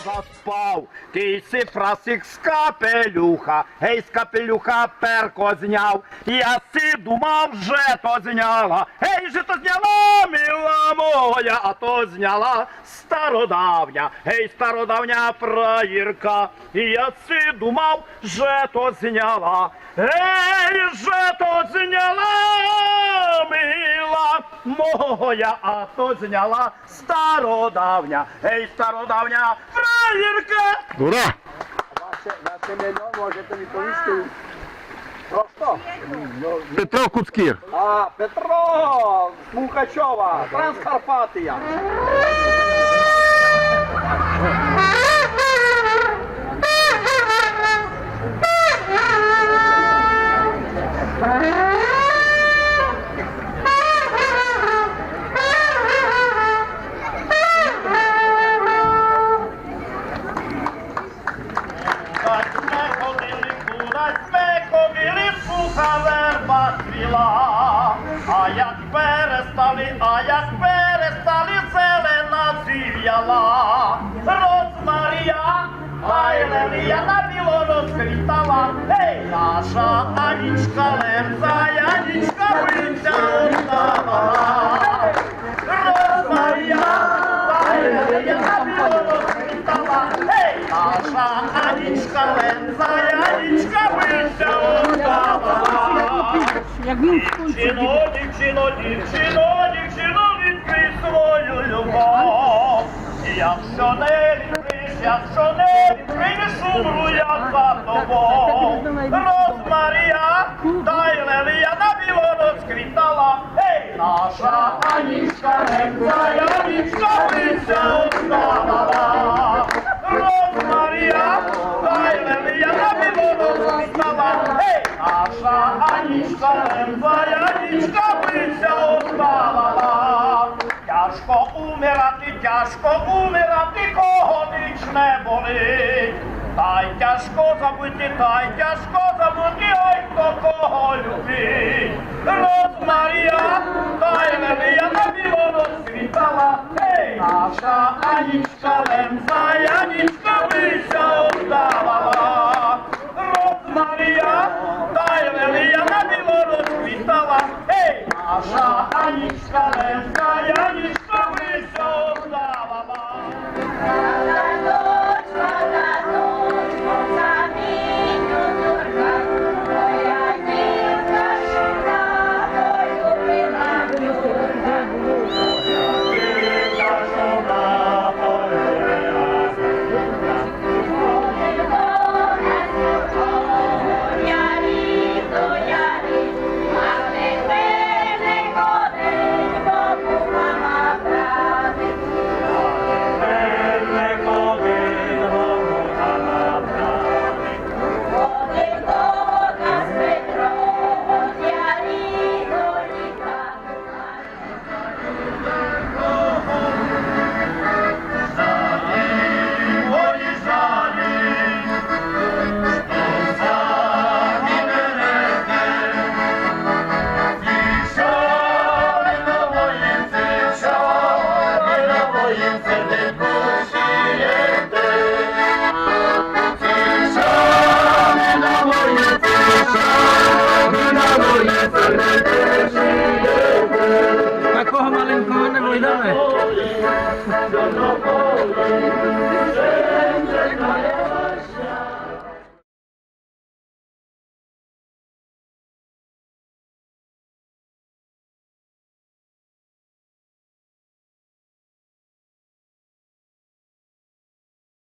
Заспав, кийси фрасик з капелюха, гей, з капелюха перко зняв, я си думав, же то зняла, гей, же то зняла, мила моя, а то зняла стародавня, гей, стародавня фраїрка, і я си думав, же то зняла, гей, же то зняла, мила моя, а то зняла стародавня, гей, стародавня фраєрка. Ура! Ваше ім'я можете відповісти? Просто? Петро Куцкір. Петро з Мукачова, Транскарпатія. А як перестали зелена зів'яла, розмарія, айлелія на біло розквітала, ей, наша Анічка Лемза, Янічка виця уставала. Розмарія, айлелія на біло розквітала, ей, наша Анічка Лемза, Янічка виця уставала. Дівчино, дівчино, дівчино, дівчино, відкрий свою любов. Якщо не відкриєш, умру я за тобою. Розмарія, та й лелія на біло розквітала, ей, наша Анічка Лемза, Янічка виця уставала. Розмарія, та й лелія на біло розквітала, ей, наша Анічка Лемза, Янічка виця уставала. Тяжко умирати, кого ніч не болить. Та й тяжко забути, ой, хто кого любить. Розмарія, та й лелія на біло розквітала, ей, наша Анічка Лемза, Янічка виця уставала. Розмарія, та й лелія на біло розквітала, ей, наша Анічка Лемза, Янічка виця уставала. Такого маленького не вийде.